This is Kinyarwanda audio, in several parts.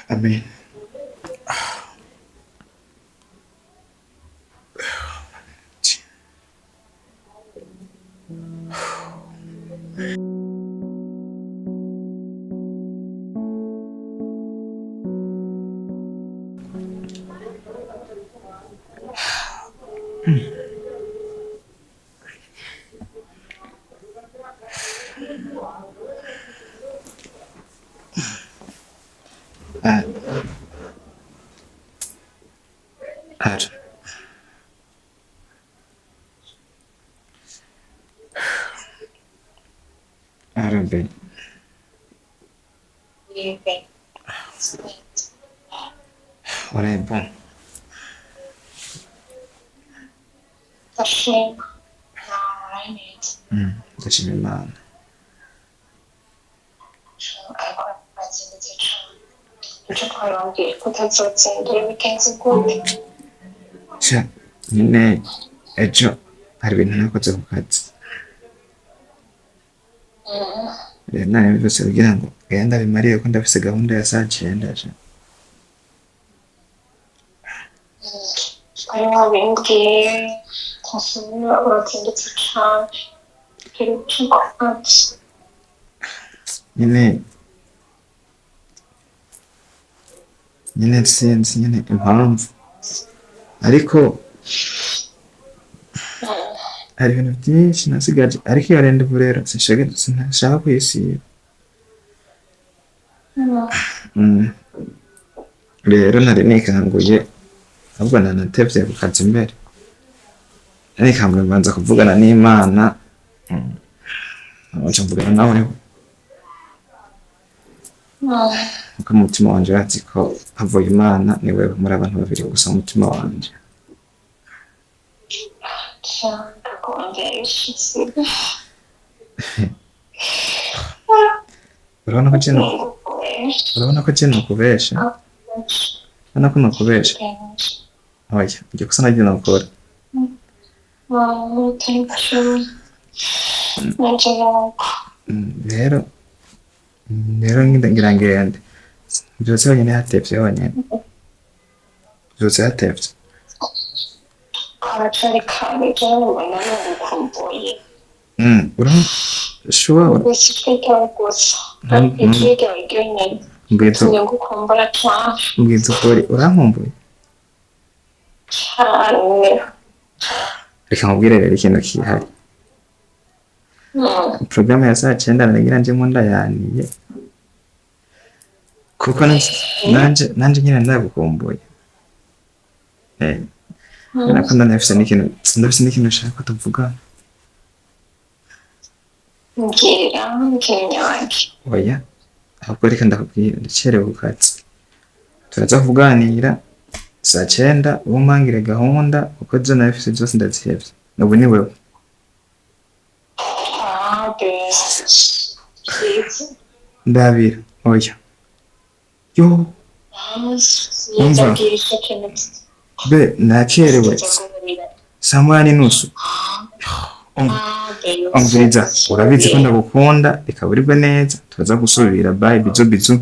Amen. Uh, Ad, Arabe, urembo, ndashima Imana. Sha, nyine ejo hari ibintu nakoze ku kazi. Rero nawe byose kugira ngo genda bimariye ko ndafise gahunda ya saa 9 aje. Nyine sinzi nyine impamvu ariko hari ibintu byinshi nasigaje ariko iyo rendezvous rero sinashaka kuyisiba. Rero nari nikanguye ahubwo nanatevye ku kazi imbere nikanguye mbanza kuvugana n'Imana aca mvugana nawe kuko umutima wanje urazi ko havuye Imana ni wewe muri abantu babiri gusa umutima wanje. urabona ko kino kubesha urabona ko nokubesha oya ngiye kusa nagiye nokora rero ngira ngende byose wenyine hatevye wenyine byose hatevye urabona sure mbwiza ukuri urankumbuye reka nkubwire rero ikintu kihari porogaramu ya saa 9 naragira njemo ndayaniye kuko nanje nyine ndagukumbuye nako ndafise n'ikintu ushaka tuvuga. Oya ahubwo reka ndakubwira ndacerewe ku kazi turaza kuganira saa 9 umpangire gahunda kuko zo nabifise byose ndazihevye n'ubu ni wewe. Ndabira oya yo umva be nacerewe saa 9:30 nziza urabizi ko ndagukunda ikaburirwe neza turaza gusubira bye bizu bizu.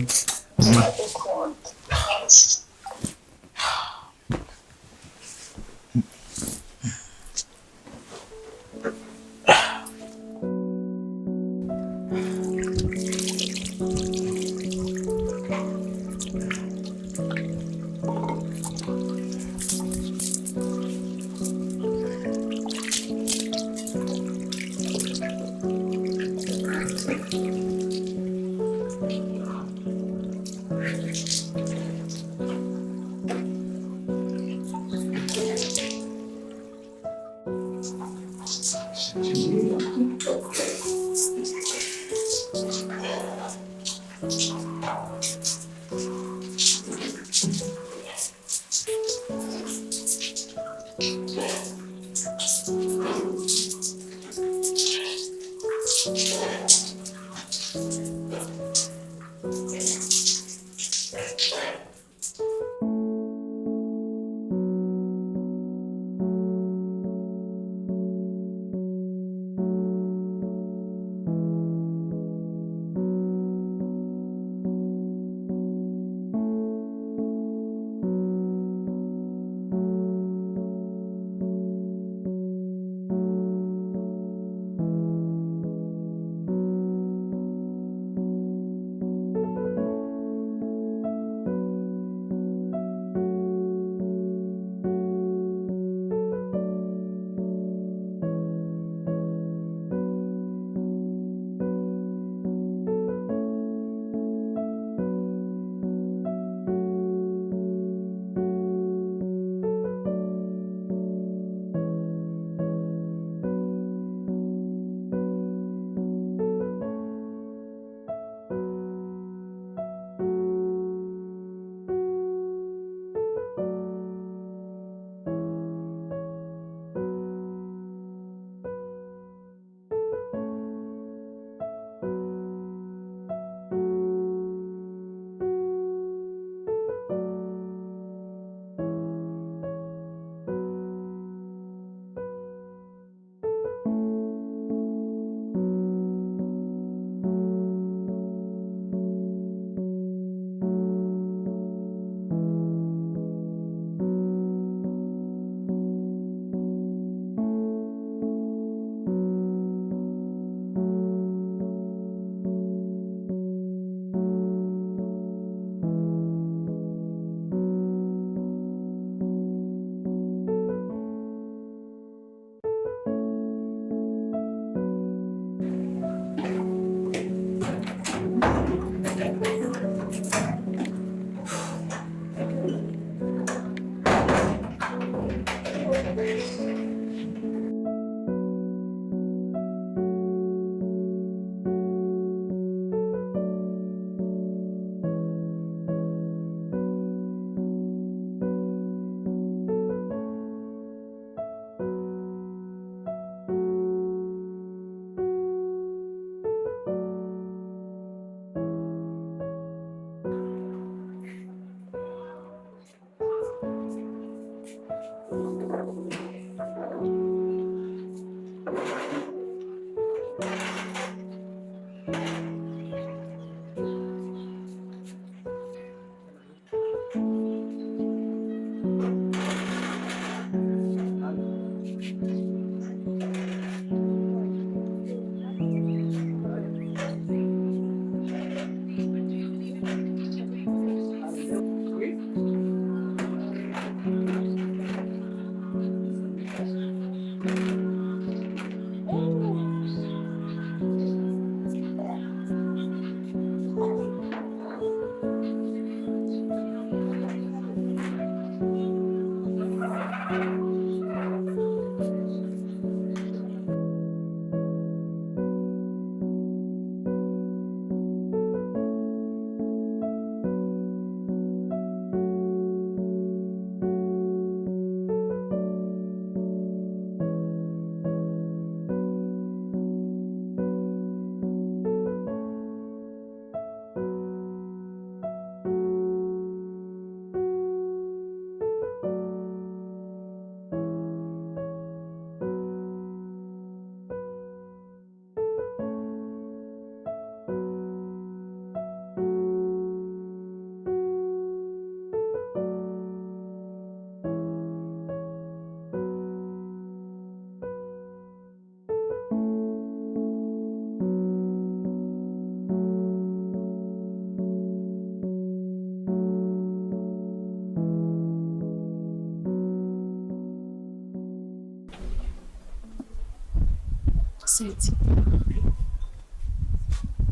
Senti.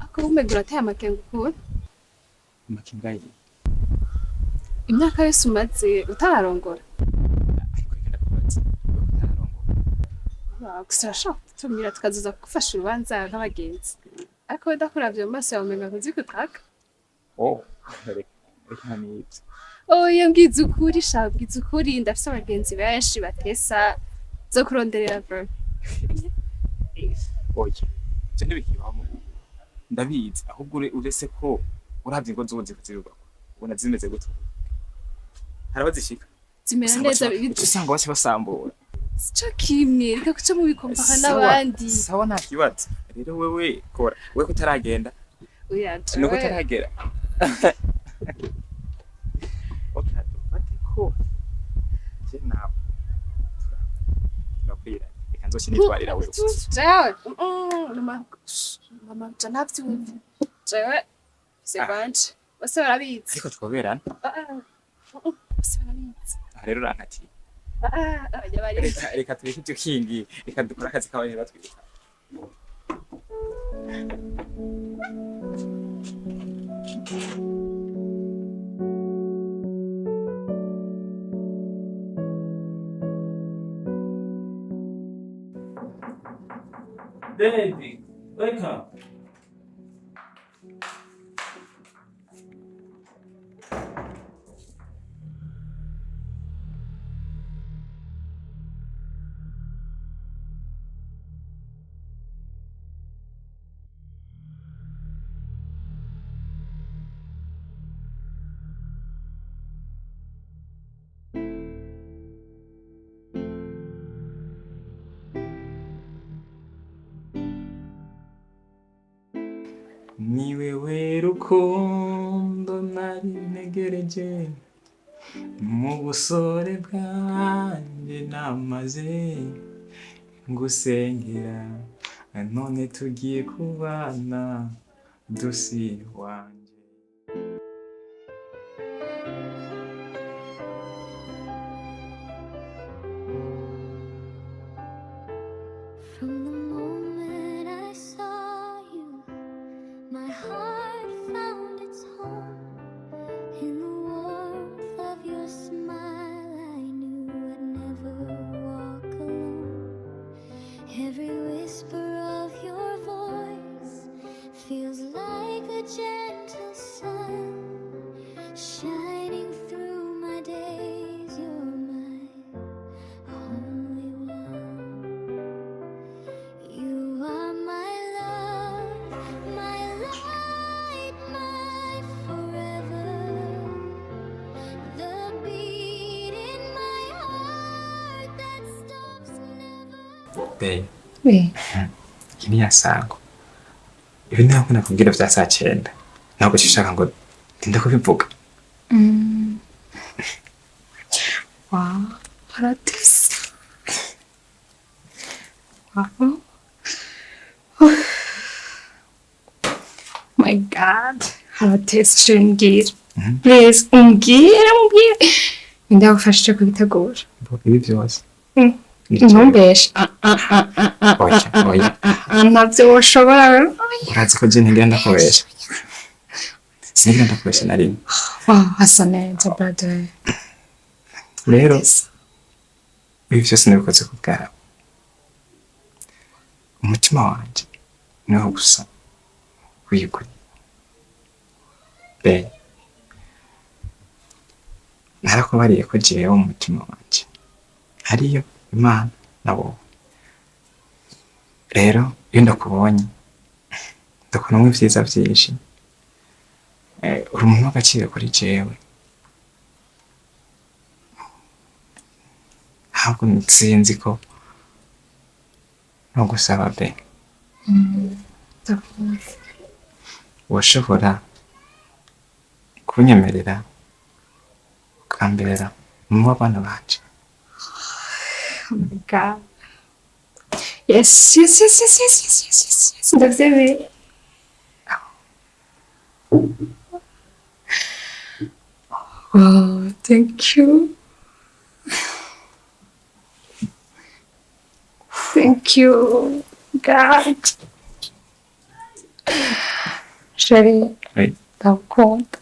Ako umegura ateye amakenga ukura? Amakenga ye. Imyaka yose umaze utararongora? Ariko reka ndakubaza, wewe utararongora. Gusa urashobora kutumira tukazoza kugufasha urubanza nk'abagenzi. Ariko we ndakuravye mu maso yawe umenga ntuzi kutaka. Oh, reka nibyo. Oya mbwiza ukuri sha, mbwiza ukuri ndafise abagenzi benshi batesa zo kuronderera bro. Oya, je ntibikibaho. Ndabizi, ahubwo uretse ko uravye ngo zoze kuzirugako. Ubona zimeze gute? Harabazishika. Zimera neza usanga bose basambura. Sico kimwe, reka kuca mu bikompaka n'abandi. Sawa nta kibazo. Rero wewe kora, wewe kutaragenda. Oya, nuko utaragera. Okay, batiko. Je nawe. Nakwira. Reka nzoshinitwarira wewe. Jewe, mama janavye wumva. Jewe, sebanje. Bose barabizi. Ariko twoberana. Bose barabizi. Rero urankati. Reka tureke ibyo kingi, reka dukora akazi k'abandi batwita. Baby, wake up. Ni wewe rukundo nari ntegereje mu busore bwanjye namaze ngusengera none tugiye kubana dusi wanje. From the moment I saw you, my heart found its home. In the warmth of your smile, I knew I'd never walk alone. Every whisper of your voice feels like a gentle sun shining through my days. You're my only one. You are my love, my light, my forever. The beat in my heart that stops never. Babe, 왜? ini yasango ibi ntabwo nakubwira vya saa 9 ntabwo ushaka ngo ndinde kubivuga. Wow, haratese. Wow. My God, haratese shingiro. Please, umbwire. Ndagufashije kubitegura. Ibi byose. Ntumbeshe. Oya. Ntabyo woshobora. Urazi ko je ntigenda kubesha. Sinigenda kubesha na rimwe. Wow, hasa neza brother. Rero ibi byose nabikoze ku bwawe. Umutima wanje niho gusa wiguri. Narakubariye ko jewe umutima wanje hariyo Imana na wowe. Rero iyo ndakubonye ndakubonamo ivyiza vyinshi. Uri umuntu w'agaciro kuri jewe. Ntabwo nsinzi ko no gusaba be. Washobora kunyemerera ukambera mu bana banje. Oh my God. Yes. Ndavyemereye. Oh, thank you. Thank you, God. Chérie, Oui. ndagukunda.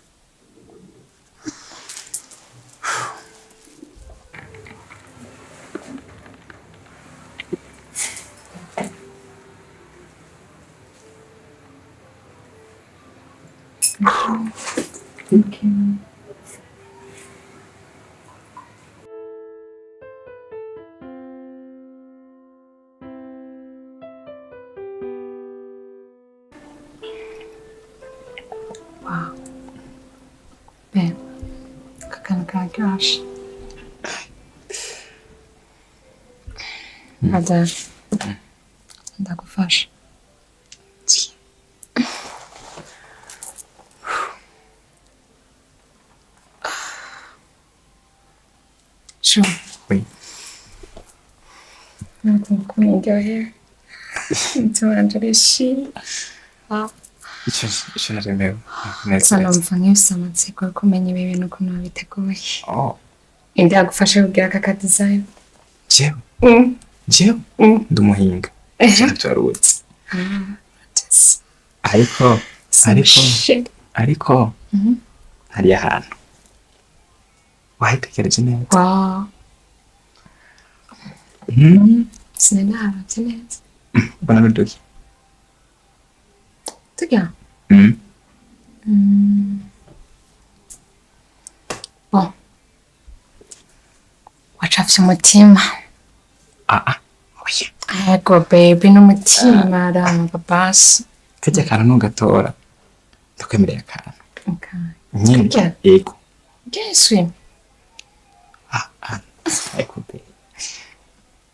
Thank you. Wow. Babe, kakana karyoshye. Ada, ndagufasha. Sure. Oui. Nothing coming down here. Turishimye. Icyo naremewe. Numva nk'ifise amatsiko yo kumenya ibi bintu ukuntu babiteguye. Oh. Indi yagufasha kugira aka design. Jewe ndi umuhinga. Ntacyo warutse. Ariko hari ahantu wahitekereje neza. Wow. Sinanaravye neza. Mbona ruduki. Tujya. Bon. Wacafye umutima. Oya. Ego baby n'umutima aramba basi. Kajya akantu ntugatora. Ndakwemereye akantu. Okay. Nyine. Ego. Yes, we. Ego baby.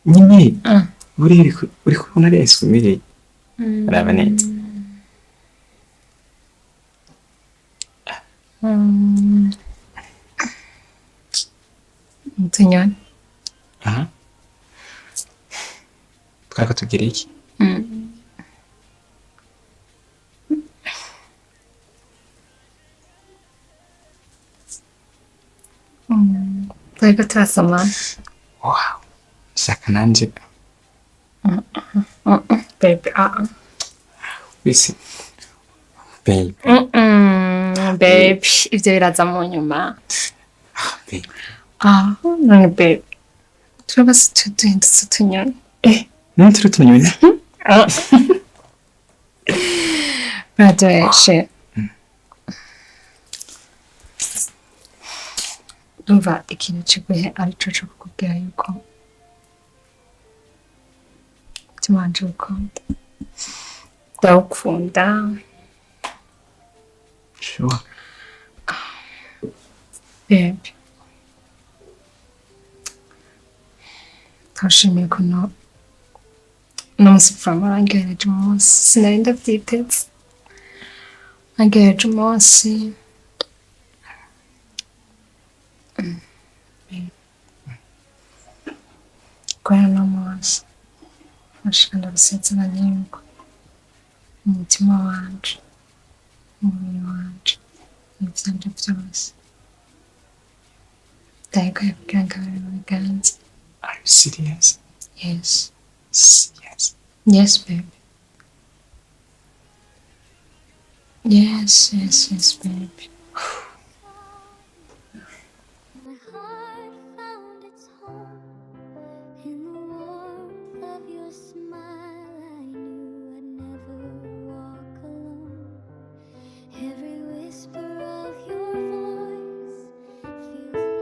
Nyine. Uri kubona ari esumire. Araba neza. Tunyoni. Twako tugira iki? Twari turasoma. Wow. Shaka nanje. Baby, Bisi. Baby. Baby, ivyo biraza mu nyuma. Baby. None baby. Turabasi tuhindutse tunyoni. None turi tunyoni. Bradeshe. Ndumva ikintu kiguhe arico co kukubwira yuko umutima wanje ukunda. Ndawukunda. Sure. Baby. Twashimiye kuno umunsi vraiment arangerageje umunsi sinari ndavyiteze arangerageje umunsi kubera uno munsi nashika ndabisezeranya yuko umutima wanje umubiri wanje ivyanje vyose ndabikwiye kugira ngo abe mu biganza. Are you serious? Yes. Serious. Yes, baby. Yes, baby. My heart found its home in the warmth of your smile. I knew I'd never walk alone. Every whisper of your voice feels like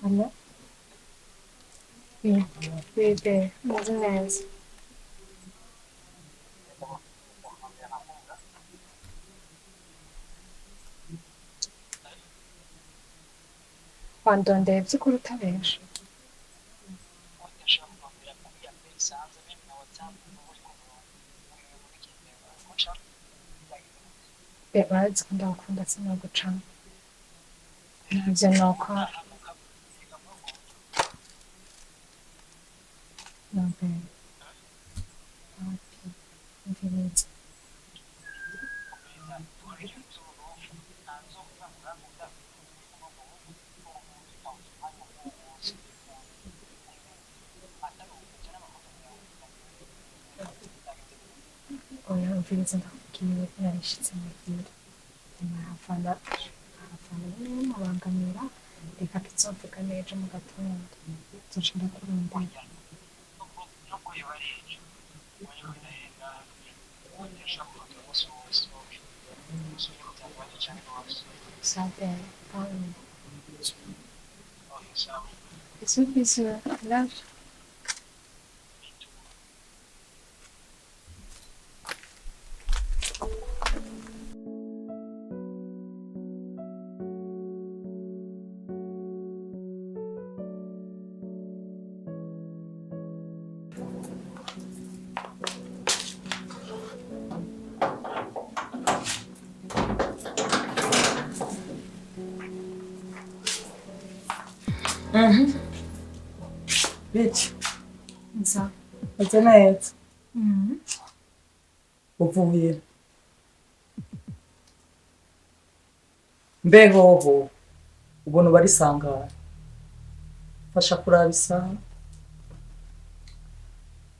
Alô? Bebê, mais ou menos. Quando andei kuruta benshi barazi ko ndakunda sinagucamo navyo nokora okay. Mviriza oya mviriza ndakubwiye narishitse mubwire arafana n'umubangamira reka kizovuga nejo mu gatondo zoca ndakurondera savait pas. Qu'est-ce que c'est là? Bitch, Ça. ate neza. Uvuye. Mbehoho, ubona barisangara. Fasha kuraba isaha.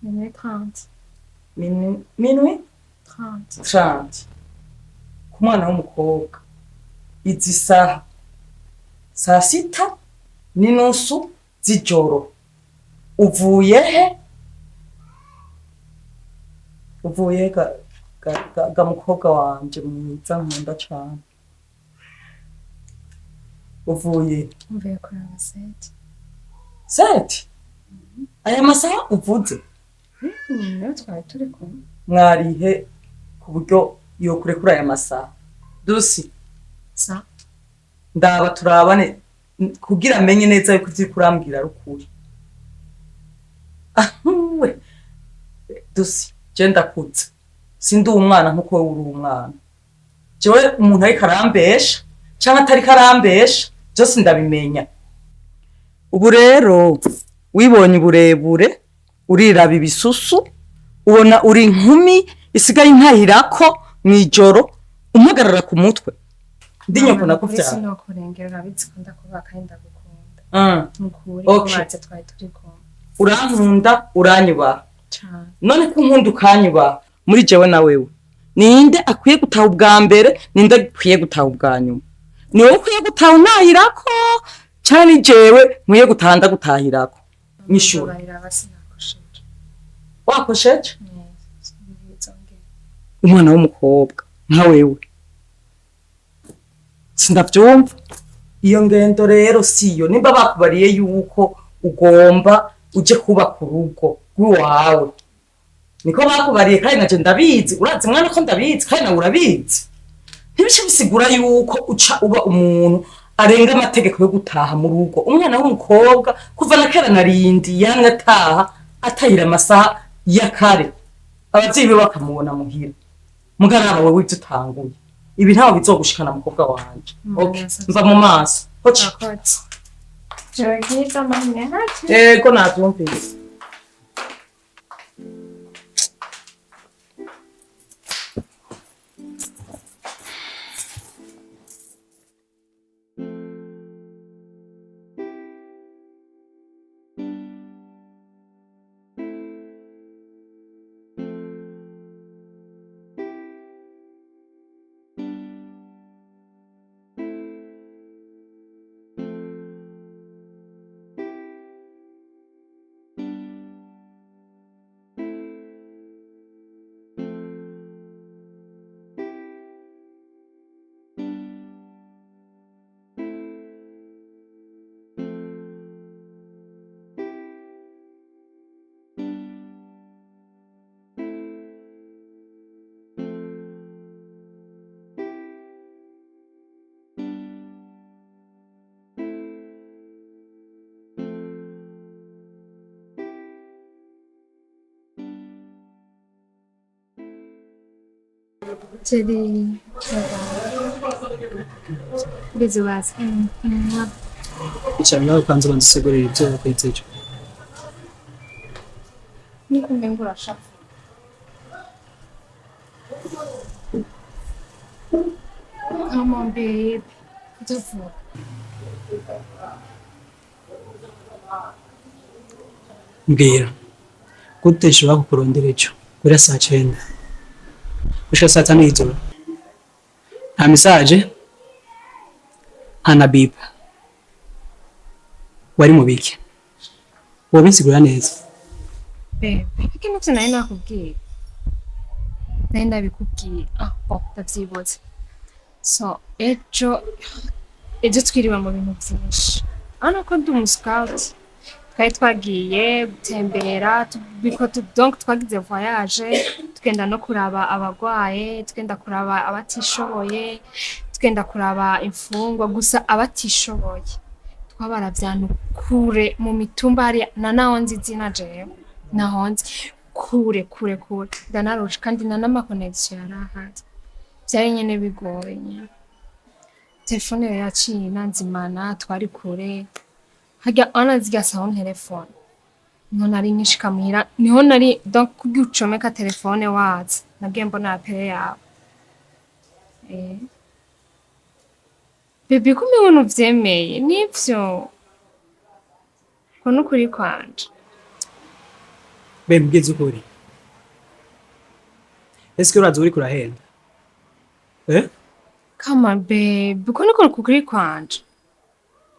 Minuit 30. Minuit 30. 30. Ku mwana w'umukobwa. Izi saha. Saa sita n'inusu z'ijoro. Uvuye he? Uvuye ga mukobwa wanje mwiza nkunda cyane. Uvuye. Mvuye kuraba 7. 7? Aya masaha uvuze? Niyo twari turi kumwe. Mwarihe ku buryo yo kurekura aya masaha. Dusi. Ça. Ndaba turabane kugira menye neza yuko ivyo kurambwira rukuri. We. Dusi, je ndakutse. Sindi umwana nkuko wowe uri umwana. Jewe umuntu ari karambesha cyangwa atari karambesha byose ndabimenya. Ubu rero wibonye uburebure uriraba ibisusu ubona uri inkumi isigaye intahirako mwijoro umuhagarara ku mutwe. Ndi nyoko nakuvyara. Sino kurengera bitsikunda kuba kandi ndagukunda. Nukuri kubaze twari turi kumwe. Urankunda uranyubaha. Cyane. None ko nkunda ukanyubaha muri jewe na wewe. Ninde akwiye gutaha ubwa mbere ninde akwiye gutaha ubwa nyuma? Ni wowe ukwiye gutaha unahirako cyane jewe nkwiye gutaha ndagutahirako. Nyishura. Wakosheje? Umwana w'umukobwa nka wewe. Sindavyumva. Iyo ngendo rero siyo nimba bakubariye yuko ugomba uje kuba ku rugo rwawe. Niko bakubariye kandi naje ndabizi urazi mwana ko ndabizi kandi nawe urabizi. Ntibishe bisigura yuko uca uba umuntu arenga amategeko yo gutaha mu rugo. Umwana w'umukobwa kuva na kera narindi yanga ataha atahira amasaha ya kare. Abavyeyi be bakamubona muhira. Mugana wewe ivyo utanguye. Ibi ntaho bizogushikana mukobwa wanje. Okay, mva mu maso. Hoci. Je ngiza mane hati. Ego navyumvise. Jadi bizubaza. Icyamya ukanze banzisegurira ibyo bakwizeje. Niko mbengura shaka. Come on babe. Dufu. Mbwira gute ushobora kukurondera icyo kuri saa 9 gushika saa 5 y'ijoro nta message anabipa wari mu biki wobisigura neza Babe, iki nukse nari nakubwiye. Nari ndabikubwiye. Ndavyibutse. so ejo twiriwe mu bintu byinshi hano ko ndi umuscout twari twagiye gutembera donc twagize voyage tugenda no kuraba abagwaye tugenda kuraba abatishoboye tugenda kuraba imfungwa gusa abatishoboye twabaravyana kure mu mitumba hari naho nzi izina jewe naho nzi kure ndanarusha kandi n'ama connection yarahari byari nyene bigoye nyene telefone yaciye nanzimana twari kure hajya anazijya sawa telefone niho nari nishika muhira niho nari donc kugira ucomeka telefone waza nabwiye mbona apere yawe bebe kumwe ibintu vyemeye nivyo ko nukuri kwanje be mbwiza ukuri ese uraza uri kurahenda kama bebe ko nukuri kukuri kwanje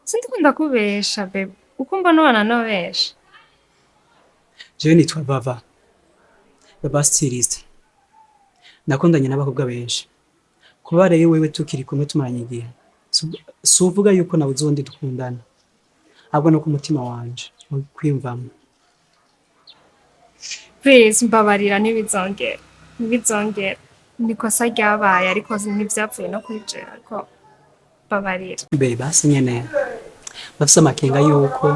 sindikunda kubesha bebe uko mbona ubana nobesha jewe nitwa baba stylist nakundanye n'abakobwa benshi kuba rero wewe tukiri kumwe tumaranye igihe si uvuga yuko nabuze undi dukundana ahubwo no ku mutima wanje kwiyumvamo please mbabarira ntibizongera nikosa ryabaye ariko ntivyapfuye no kuri jewe ariko mbabarira be basi nyene bafise amakenga yuko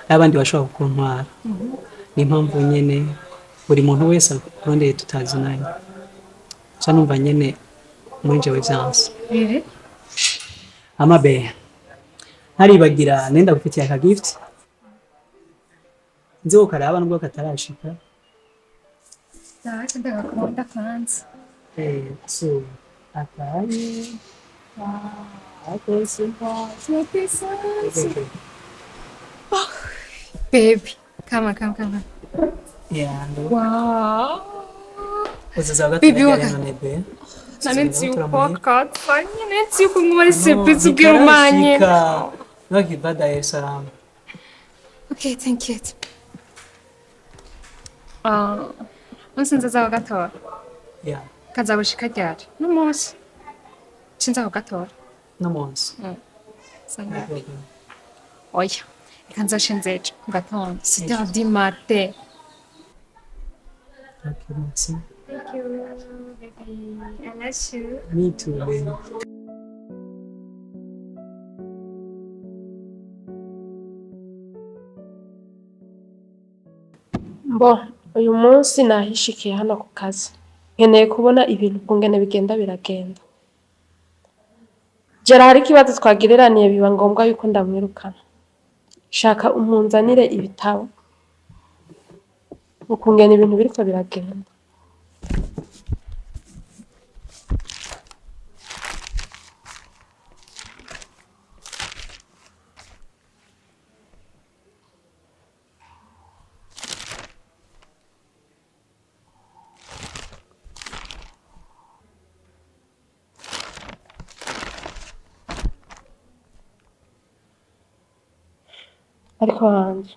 abandi bashobora kukuntwara n'impamvu nyene buri muntu wese arondeye tutazi naye ca numva nyene muri jewe vyanse ama be ntaribagira nenda gufitiye aka gift nzi ko karaba nubwo katarashika ndagakunda kwanza so akaye baby kama yeah wow uzazaga Baby, tunagerana nebe nanenzi upaka fanya nenzi kumuri surprise ubwirumanye Nogi bada salam. okay thank you unsinza wa gatora Yeah. kaza gushika ryari no munsi cinza wa gatora No months. sanga oya ikanza shenzeje gatondo 7h du matin Okay, merci. thank you baby I love you Me too, baby. Uyu munsi nahishikiye hano ku kazi nkeneye kubona ibintu kungene bigenda biragenda jera hari ikibazo twagereraniye biba ngombwa yuko ndamwirukana shaka umpunzanire ibitabo ukungene ibintu biriko biragenda ariko hanje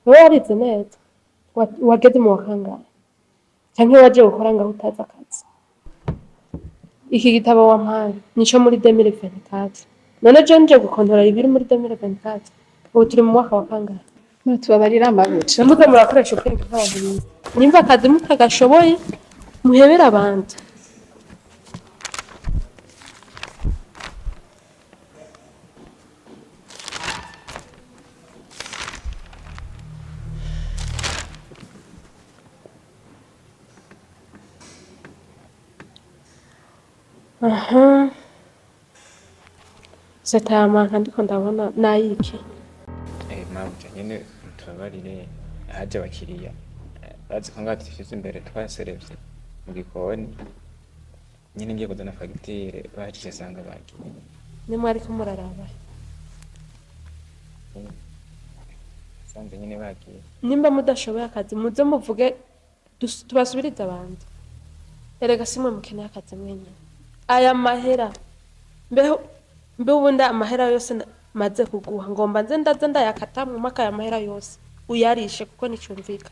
wewe warize neza wageze mu wakangahe canke waje gukora ngaho utazi akazi iki gitabo wampaye nico muri 2024 none je nje gukontorora ibiri muri 2024 ubu turi mu mwaka wa kangahe tubabarira amabuca namuze murakoresha ubwenge bw'abantu bize nimba akazi mutagashoboye muhebera abandi aha setama ndiko ndabona nayiki mpamvu nyine tubabarire haje abakiriya bazi ko ngaho dufise imbere twaserevye mu gikoni nyine ngiye kuzana fagitire baciye asanga bagiye nimwe ariko muraraba sanze nyine bagiye nimba mudashoboye akazi muze muvuge tubasubirize abandi erega simwe mukeneye akazi mwenyine aya mahera mbe ubundi amahera yose maze kuguha ngomba nze ndaze ndayakata mu maka ya mahera yose uyarishe kuko nicumvika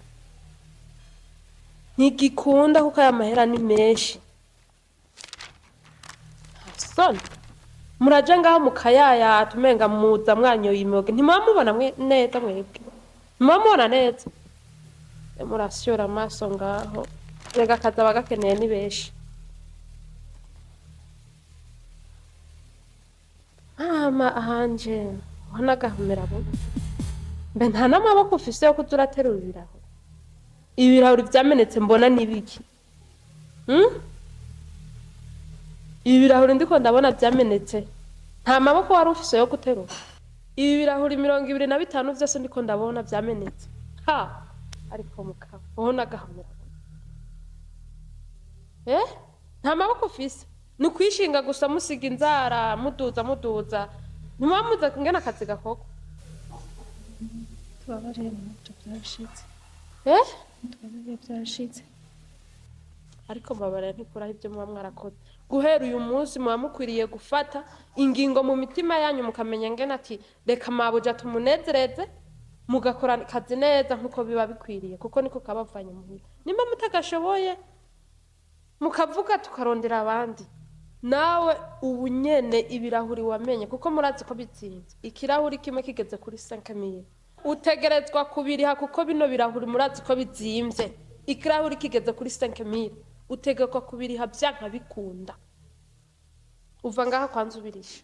ntigikunda kuko aya mahera ni menshi soni muraje ngaho mukayaya tumenga muza mwanyoye imyoge ntimwamubona neza mwebwe ntimwamubona neza murasyora amaso ngaho rega akazi aba gakeneye ni benshi ahanje ubona agahumera bo mbe nta n'amaboko ufise yo kuza uraterura ibirahuri ibirahuri vyamenetse mbona n'ibiki ibi birahuri ndiko ndabona vyamenetse nta maboko wari ufise yo guterura ibi birahuri 25 vyose ndiko ndabona vyamenetse ha ariko mukaba ubona agahamura nta maboko ufise ni kwishinga gusa musiga inzara muduza ntiwamuza kingana akazi gakoko tubabarire muto byashitse tubabarire byashitse ariko mbabarira ntikuraho ibyo muba mwarakoze guhera uyu munsi muba mukwiriye gufata ingingo mu mitima yanyu mukamenya ngena ati reka mabuja tumunezereze mugakora akazi neza nkuko biba bikwiriye kuko niko kabavanye muhira nimba mutagashoboye mukavuga tukarondera abandi nawe ubu nyene ibirahuri wamenye kuko murazi ko bitsinze ikirahuri kimwe kigeze kuri 5000 utegerezwa kubiriha kuko bino birahuri murazi ko bizimvye ikirahuri kigeze kuri 5000 utegekwa kubiriha byanka bikunda uva ngaha kwanza ubirisha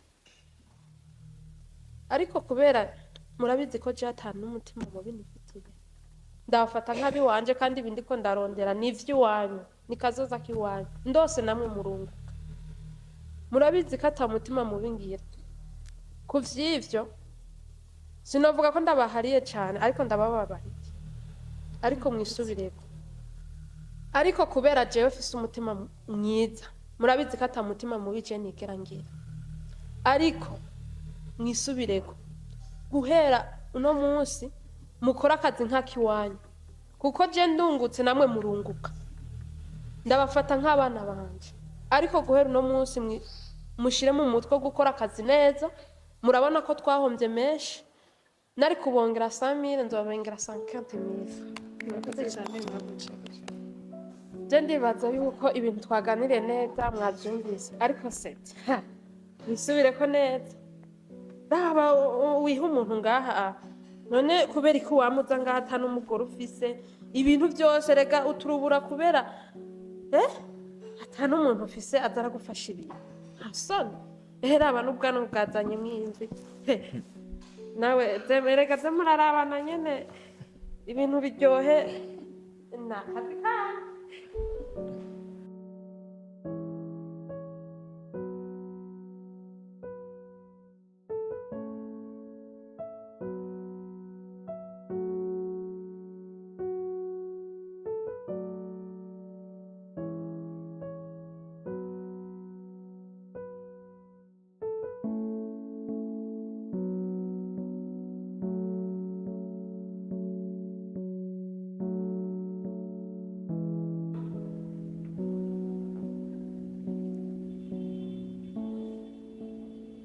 ariko kubera murabizi ko je atanu n'umutima mubi nifitiye ndafata nkabi wanje kandi ibindi ko ndarondera n'ivy'iwanyu nikazoza kiwanyu ndose namwe murungu murabizi ko atamutima mubi ngira kuvyivyo sinovuga ko ndabahariye cyane ariko ndabababariye ariko mwisubireko ariko kubera jewe ufise umutima mwiza murabizi ko atamutima mubi je nigera ngira ariko mwisubireko guhera uno munsi mukora akazi nk'akiwanyu kuko je ndungutse namwe murunguka ndabafata nk'abana banje ariko guhera uno munsi mushire mu mutwe gukora akazi neza murabona ko twahombye menshi nari kubongera 5000 nzobengera 50000 je ndibaza yuko ibintu twaganiriye neza mwabyumvise ariko sete bisubire ko neza raba wiha umuntu ngaha none kubera ko wamuza ngaha atanu umugore ufise ibintu byose rega uturubura kubera atanu umuntu ufise azara gufasha ibintu asoni raba n'ubwana bwazanye mwinzi nawe rega murarabana nyene ibintu biryohe na kazi kanyu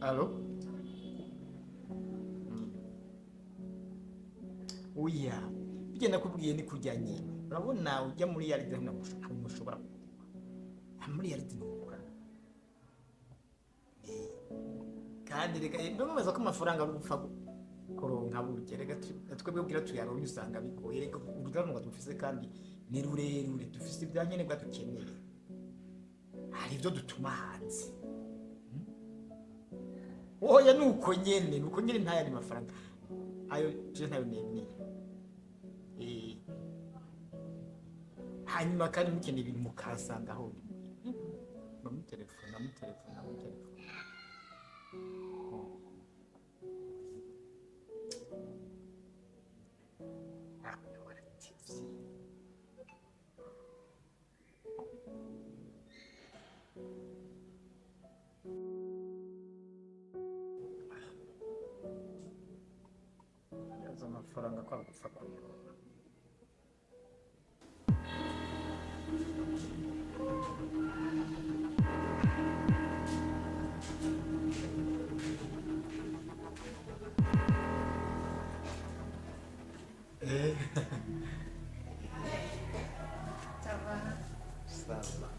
Allô? Oya, bigenda kubwiye ni kurya nyine. Urabona ujya muri yaride ntamushobora muri yaride nukora. Kandi reka ndumva ko amafaranga ari gupfa koronka burya reka twebwe bwira tuyaronye usanga bigoye reka uruganwa dufise kandi ni rurerure dufise ibyanyene bwa dukeneye. Hari ibyo dutuma hanze. Oya nuko nyene ntaya ni mafaranga ayo je ntayo nemye hanyuma kandi mukeneye ibintu mukasanga aho mu telefone amafaranga kwa gupfa kuyironka Sawa.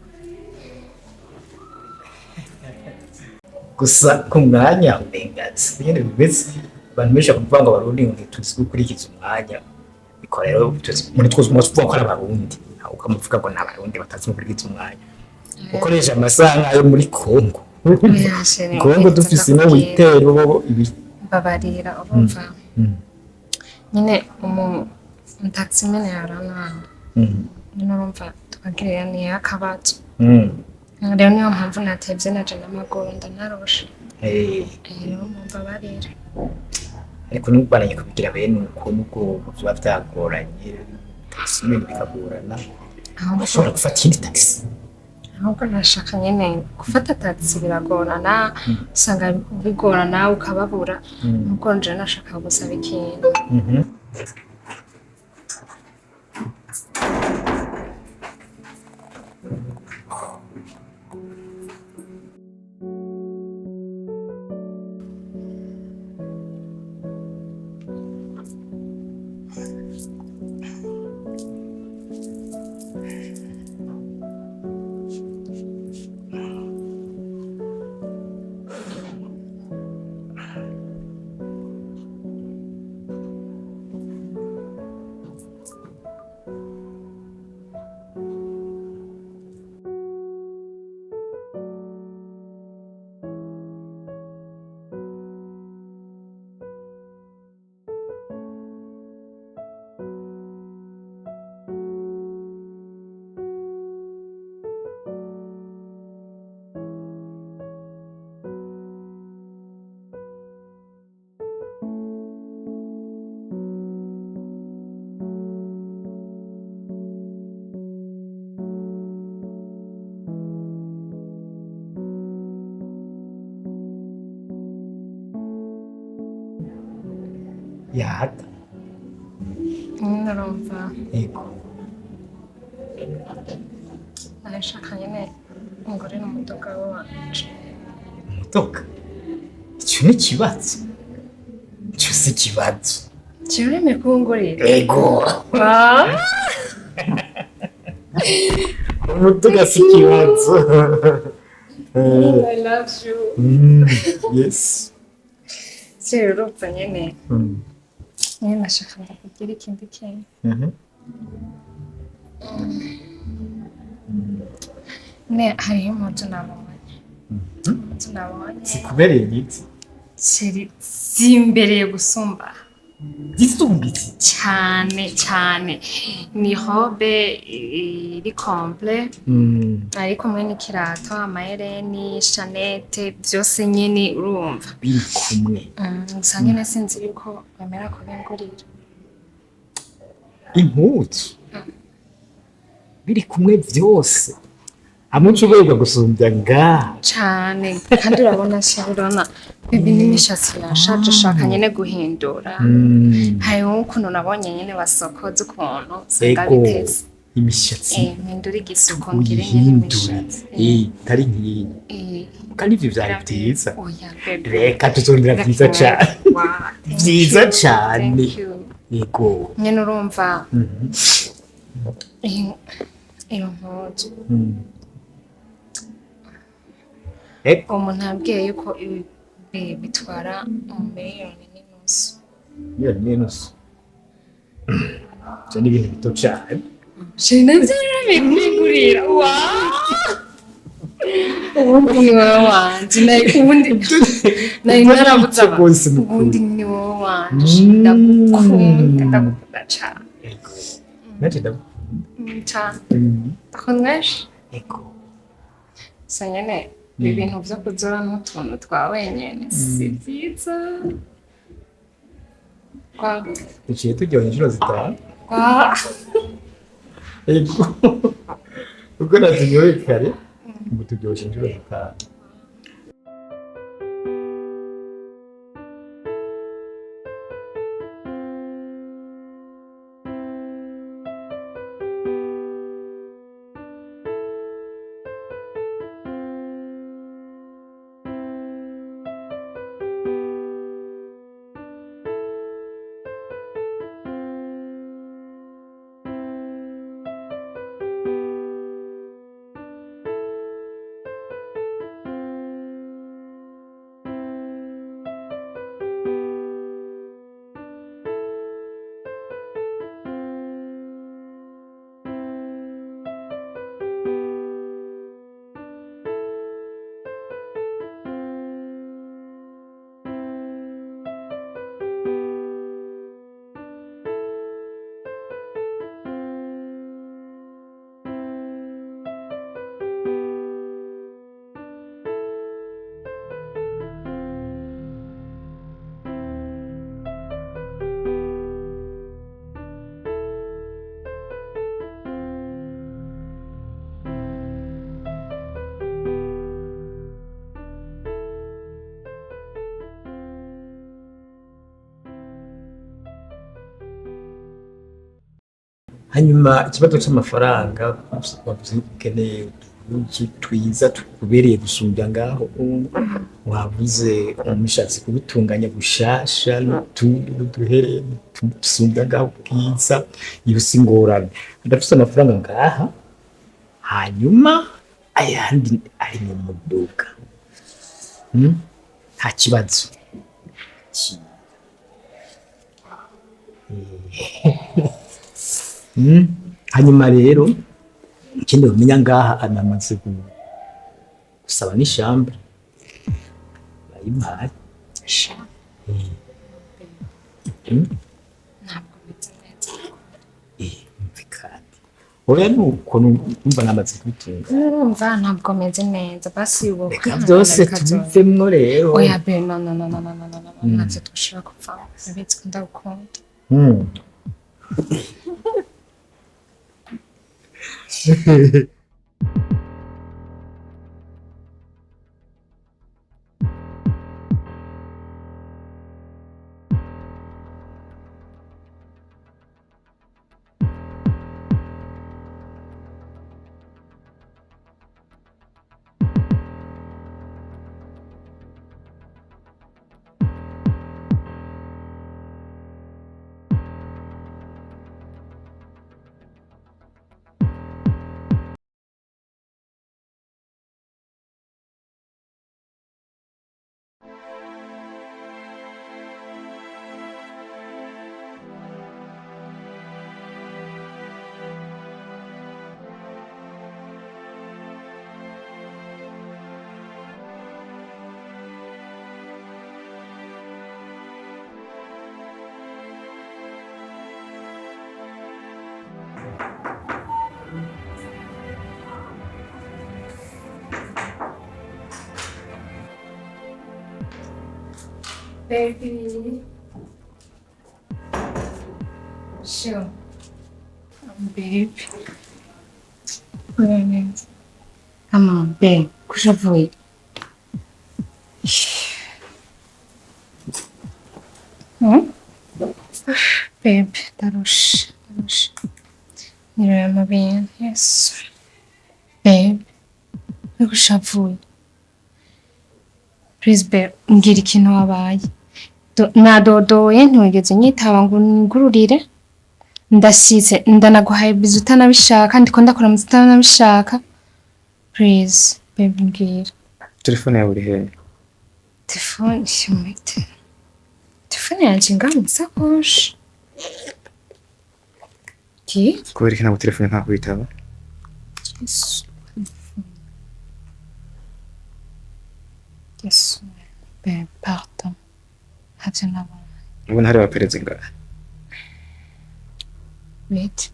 gusa ku mwanya urengatse nyine bimeze abantu benshi bakuvuga ngo abarundi ngo tuzi gukurikiza umwanya bikora rero muri twose tuvuga ko ari abarundi ukamuvuga ngo nta barundi batazi gukurikiza umwanya ukoresha amasaha nk'ayo muri Kongo Kongo dufise no witero babarira urumva nyine umutaximene yaranana nyine urumva twagirira ni akabazo rero niyo mpamvu natevye naje n'amaguru ndanaroshe rero mumbabarira ariko n'ubaranye kubigira bene uko nubwo biba byagoranye taximene bikagorana ushobora gufata indi taxi ahubwo nashaka nyene gufata taxi biragorana usanga bigorana ukababura nuko nje nashaka gusaba ikintu yahata urumva yego nashaka nyene umugore n'umudoga wanje umudoga icyo ni ikibazo icyo si ikibazo kireme kungurira yego umudoga si ikibazo I love you yes rero urumva nyene nyene nashaka kugira ikindi kintu ne hariho impuzu nabonye zikubereye igiti zimbereye gusumba zisumbitse cyane ni robe iri komple ari kumwe n'ikirato amahereni shanete byose nyine urumva biri kumwe gusa nyine sinzi yuko bamera kubingurira impuzu biri kumwe byose hamwe ushobora gusumbya ngaha cyane kandi urabona sharona bibi n'imishatsi yashaje shaka nyine guhindura hariho ukuntu nabonye nyine basokoze ukuntu usanga biteze imishatsi mpindura igisuko ngire nyine imishatsi itari nkiyi kandi ibyo byari byiza oya bebe reka tuzongera byiza cyane byiza cyane yego nyine urumva iyo mpuzu umuntu yabwiye yuko bitwara miliyoni n'inusu miliyoni n'inusu ibyo ni ibintu bito cyane shina byarabigurira ubundi ni wowe wanje ubundi nari narabuze ubundi ni wowe wanje ndagukunda cyane nanjye ndagukunda cyane ndakundweshe gusa nyine ibi bintu byo kuzora n'utuntu twa wenyine si byiza duciye turyoha inshuro zitanu yego ubwo natunyoye kare ubu turyoshye inshuro zitanu hanyuma ikibazo c'amafaranga wavuze ukeneye uduhuzu twiza tukubereye gusumbya ngaho wavuze umushatsi kubitunganya gushasha n'utundi n'uduhereni dusumbya ngaho bwiza iyo si ingorane ndafise amafaranga ngaha hanyuma ayandi ari mu muduga nta kibazo hanyuma rero ikindi bamenya ngaha anamaze gusaba n'ishamba bayimpaye ntabwo bimeze neza mve kandi oya nuko numva namaze kubitunga urumva ntabwo meze neza basi ubu reka byose tubivemwo rero oya be no navyo dushobora gupfa urabitse ko ndagukunda Baby. Sure. Babe. Come on, babe. Kusha vui. Babe, darush. Nirema bem, yes. Babe. Kusha vui. Please, babe. Ngira ikintu wabaye. Nadodoye ntiwigeze unyitaba ngo ngururire ndasize ndanaguhaye bizu utanabishaka ndiko ndakora mu utanabishaka please baby ngira telefone yawe uri hehe telefone shimite telefone yanje ngaho sakosh ki kubera iki ntabwo telefone nta kwitaba yes babe pardon Havyo nabona. Ubona hari abaperezi ngaha. Wait.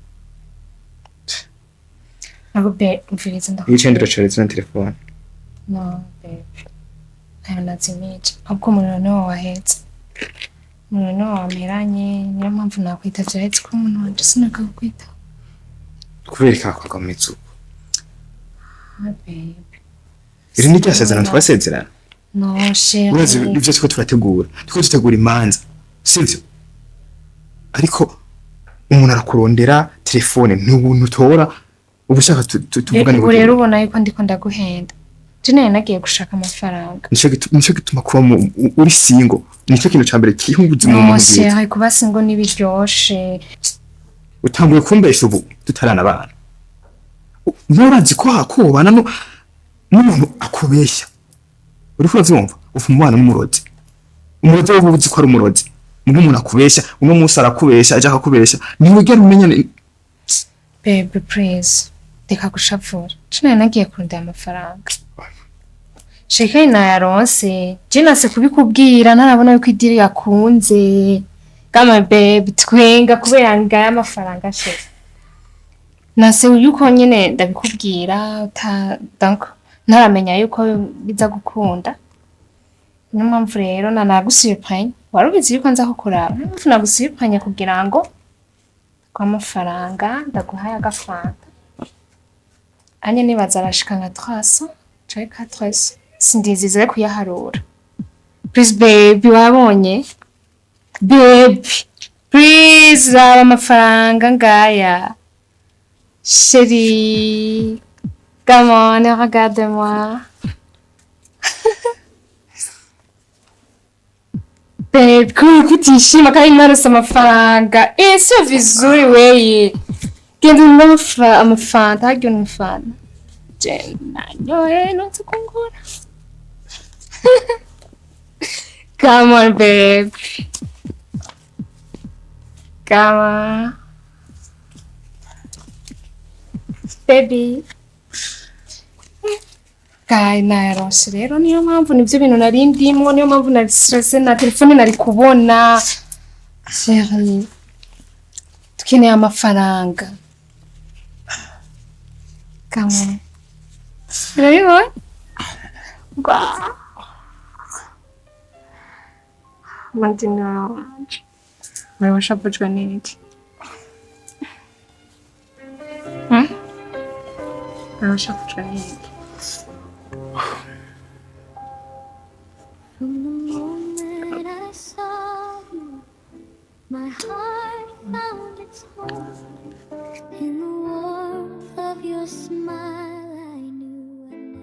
Ako be mviriza ndakubwira. Yicendera coretse na telefone. No, babe. Ayo nazimije. Ahubwo umuntu niwe wahetse. Umuntu niwe wameranye, niyo mpamvu nakwitavye ahetse ko umuntu wanje sinakakwita. Kubera ikakwaga mu mitsuko. Babe. Iri ni ryasezerano twasezerana. No, share. Urazi ibyo twiko turategura. Twiko dutegura imanza. Sivyo? Ariko umuntu arakurondera telefone ntutora ubushaka tuvugane gute. Rero ubona yuko ndiko ndaguhenda. Jene nagiye gushaka amafaranga. Nico gituma kuba uri single. Nico kintu cyambere kihunguze mu muntu. Share kuba single nibiryoshe. Utanguye kumbesha ubu tutarana abana. Nurazi ko hakobana n'umuntu akubeshya. Uri kuvyumva ufu mubana n'umurozi. Umurozi wo uzi ko ari umurozi. Umuntu akubeshya, uno musi arakubeshya, aje akakubeshya. Ntiwigera umenya Baby please. Deka gushavura. Cina nagiye kurunda amafaranga. Shekaye nayaronse. Jina se kubikubwira ntarabona yuko idiri yakunze. Kama baby twenga kubera ngaya amafaranga she. Nase yuko nyene ndabikubwira donc ntaramenya yuko biza gukunda. Niyo mpamvu rero nanagusiripanye. Warubizi yuko nza kukuraba. Mpamvu nagusiripanye kugira ngo kwa mafaranga ndaguhaye agafanta. Anye nibaza arashika nka 300 canke 400. Sindizize kuyaharura. Please baby wabonye? Baby. Please raba amafaranga ngaya. Chérie, come on, regarde-moi. Babe, kubera ko utishima kandi narose amafaranga. Sio vizuri weye. Genda ununue amafanta, hajya ununue fanta. Je, nanyoye nonse kungura. Come on, babe. Come on. Baby. Kai narose rero niyo mpamvu nivyo bintu nari ndimwo, niyo mpamvu nari stressé na telefone nari kubona. Chérie. Tukeneye amafaranga. Come on. Urabibona? Wow. Martina wanje. Wewe washapojwe n'iki? Wewe washapojwe n'iki? From the moment I saw you, my heart found its home. In the warmth of your smile, I knew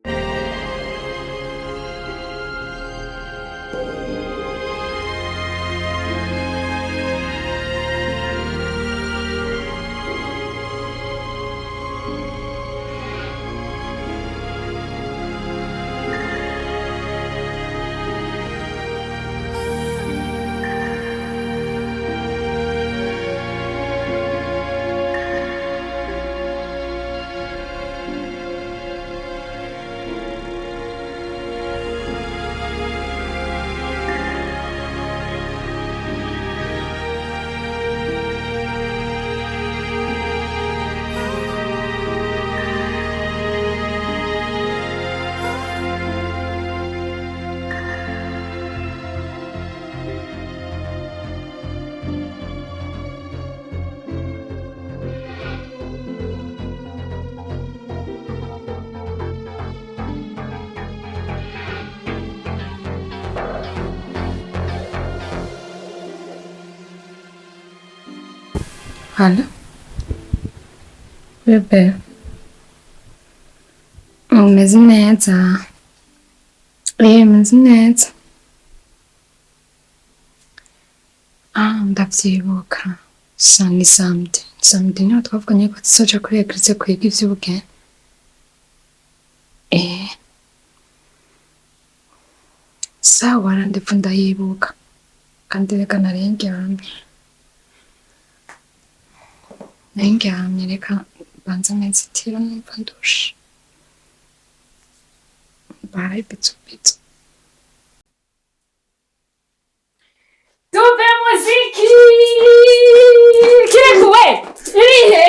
I'd never Hallo? Bebe. Umeze neza. Umeze neza. Ndavyibuka. Ni samedi. Samedi niho twavuganye ko tuzoja kuri eglise kwiga ivy'ubugeni. Sawa ndepfa ndayibuka. Kandi reka narengeramye. Nengyamye reka banza mezitiro numva ndushe. Bye, bitsu. Tupe muziki! Kile kuwe! Irihe!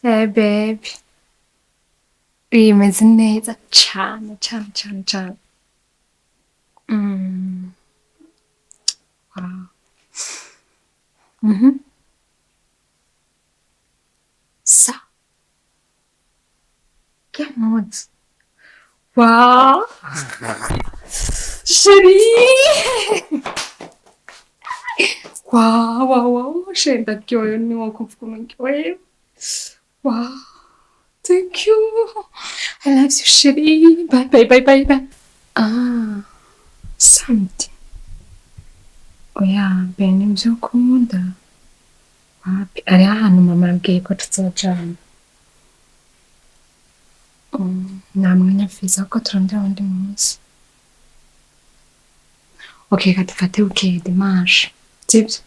Hey babe, imeze neza cane. Wow. Ça. Quel mode. Wow. Chérie. Wow. Chérie, ndaryohewe niwo kuvuga uryohewe. Wow. Thank you. I love you, chérie. Bye. Samedi. Oya, bene ivyo ukunda. Wapi, ari ahantu mama arambwiye ko tuzojana. Nta mwanya mfiza ko turondera undi munsi. Okay, kadufate weekend dimanche. Sibyo?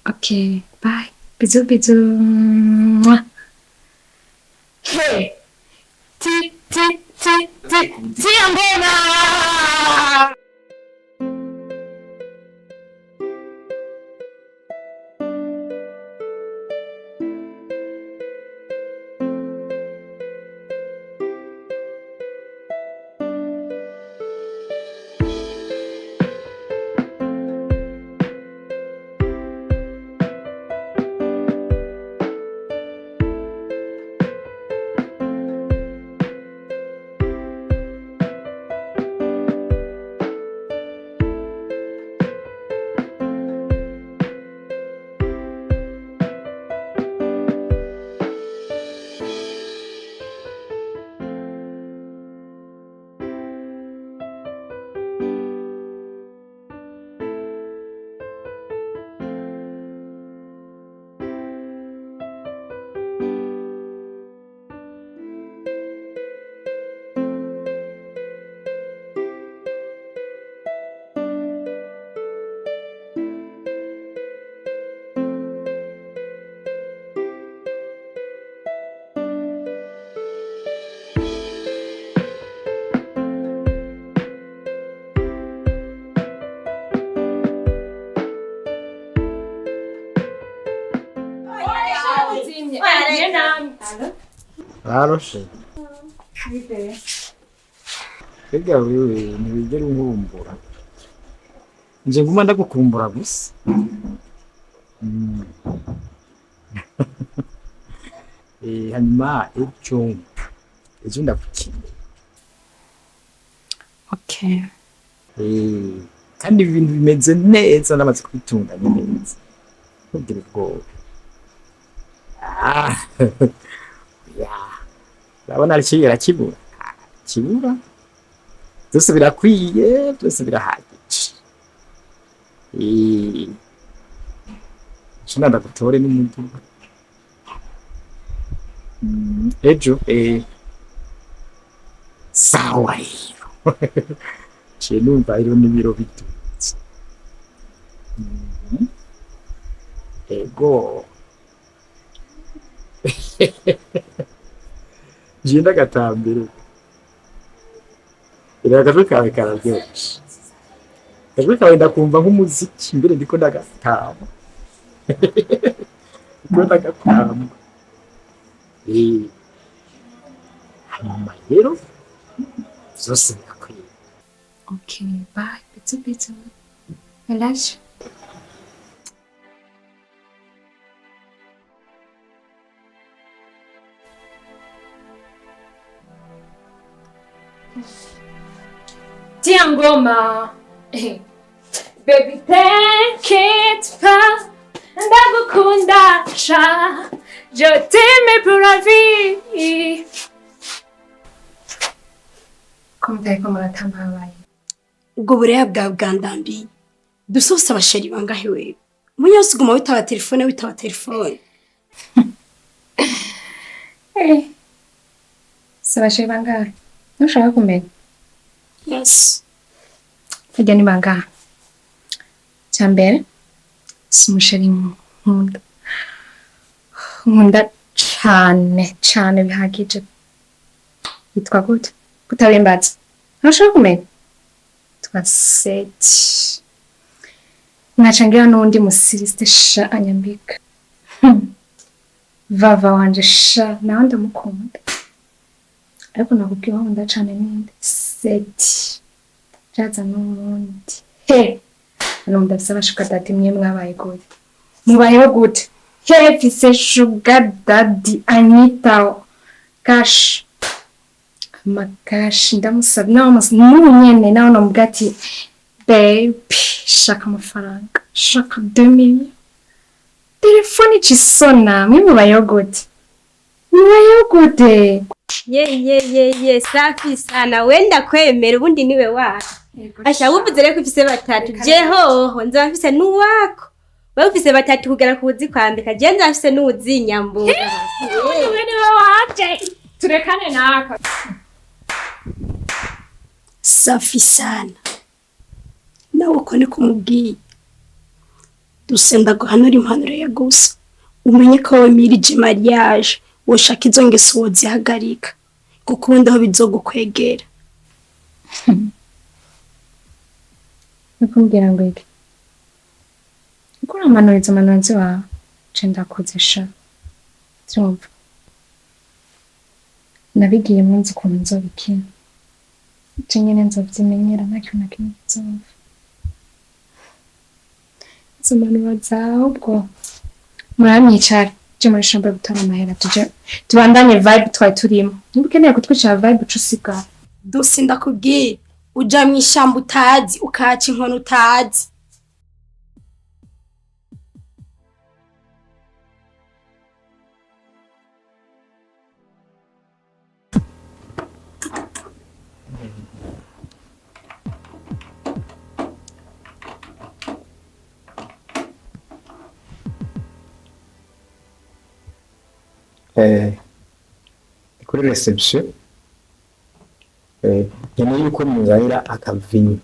Okay, bye. Bisous. Hey! Ti, ambona! baroshe ega wewe ntibigera unkumbura nje nguma ndagukumbura gusa hanyuma ejo ndakukeneye Okay. kandi ibintu bimeze neza namaze kubitunganya neza ntugire ubwoba urabona arikigera kibura byose birakwiye byose birahagije shina ndagutore n'umuduga ejo sawa rero ciye numva rero n'ibiro bitutse ego je ndagatambere iragajwe kawe kararyoshe kajwe kawe ndakumva nk'umuziki mbere ndiko ndagatamba ndiko ndagatamba hanyuma rero zose birakwiye. Okay, bye. Bitte. Relax. Tia ngoma. Baby, take it pas. Ndagukunda sha. Je t'aime pour la vie. Kumutari muratamba habaye. Ubwo bureya bwa bwandambiye. Dusose abasheri bangahe wewe. Munyose guma witaba telefone. Sabasheri bangahe? Nushaka kumenya? Yes. Ujya ni bangahe? Cyambere sumusheri nkunda. Nkunda cyane bihagije. Yitwa gute? Kutabimbaza. Nushaka kumenya? Twaseti. Nachangira n'undi musiriste sha anyambika. Vava wanje sha nawe ndamukunda. Ariko nakubwiye nkunda cyane ninde seti. Jaza n'undi. Ano ndafise abashaka dadi mwe mwabaye gute. Mubayeho gute? Mfise sugar daddy anyitaho. Cash. Makashi ndamusaba n'ubunyene nawe namubwira ati babe shaka amafaranga shaka 2000 telefone ichisona mimi mubayogote ye safi sana wenda kwemera ubundi niwe wako asha wuvuze reko ufise batatu jeho nza mfise nuwako wewe ufise batatu kugera kuzi kwambika je nza mfise nuzi nyambura wewe niwe waje turekane nako Safi sana. Nawe uko ni kumubwiye. Dusenda guhanura impanuro ya gusa. Umenye ko wemirije mariage, woshaka izo ngeso wozihagarika. Gukunda aho bizogukwegera. Nikumbwira ngo iki? Ukora amanurizo wawe. Cenda kuzisha. Tumva. Nabigiye munsi ku nzobikina. Nyine nzovyimenyera nacyo nakimwe nzova. Zumanu wazao ubwo. Muramyicara je muri shambre gutora amahera tubandanye vibe twari turimo. Nibukeneye kutwicara vibe ucusiga. Dusi ndakubwiye uja mwishamba utazi ukaca inkono utazi. Kuri reception nyuma yuko muzahira akavinyo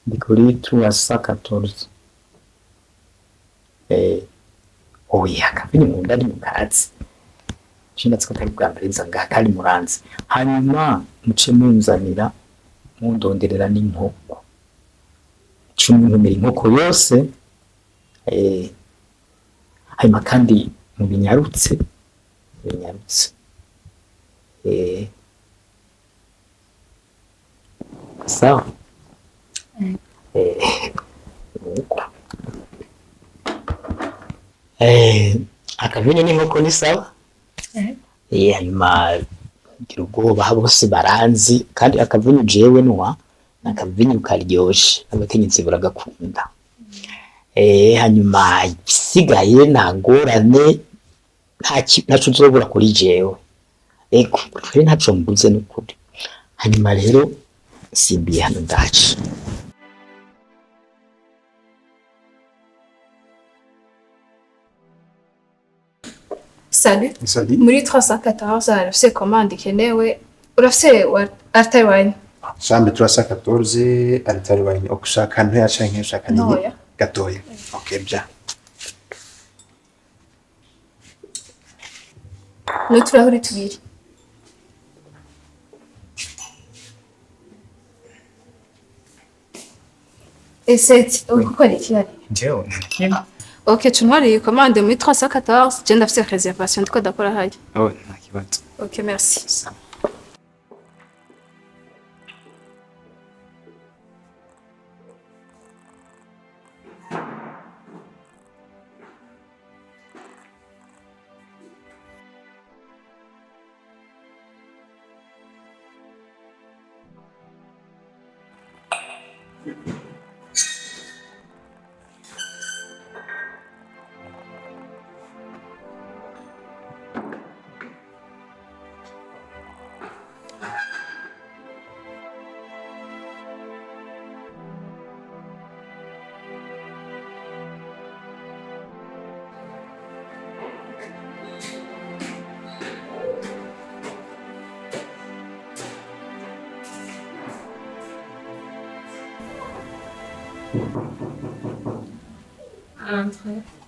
ndi kuri 314 oya akavinyo mu ndani mukazi cinatse ko kari bwambariza ngakari muranze hanyuma muce munzanira mundonderera n'inkoko cumi ntumira inkoko yose hanyuma kandi binyarutse sawa nuko akavinyo n'inkoko ni sawa hanyuma ngira ubwoba bose baranzi kandi akavinyo jewe nwa n'akavinyo karyoshe abakenyezi baragakunda hanyuma isigaye ntagorane ntaco uzobura kuri jewe ego twe ntaco mbuze n'ukuri hanyuma rero simbiye hano ndaje Salut. Muri 314 arafise commande ikenewe urafise altari wine Chambre 314 altari wine okushaka ntoya canke ushaka nini gatoya okay bya n'uturahuri tubiri eseti ukukora ikihari Njyewe ok tuntwari iyi commande muri 314 je ndafise réservation ndiko dakora hayi oh nta kibazo ok merci Entrez.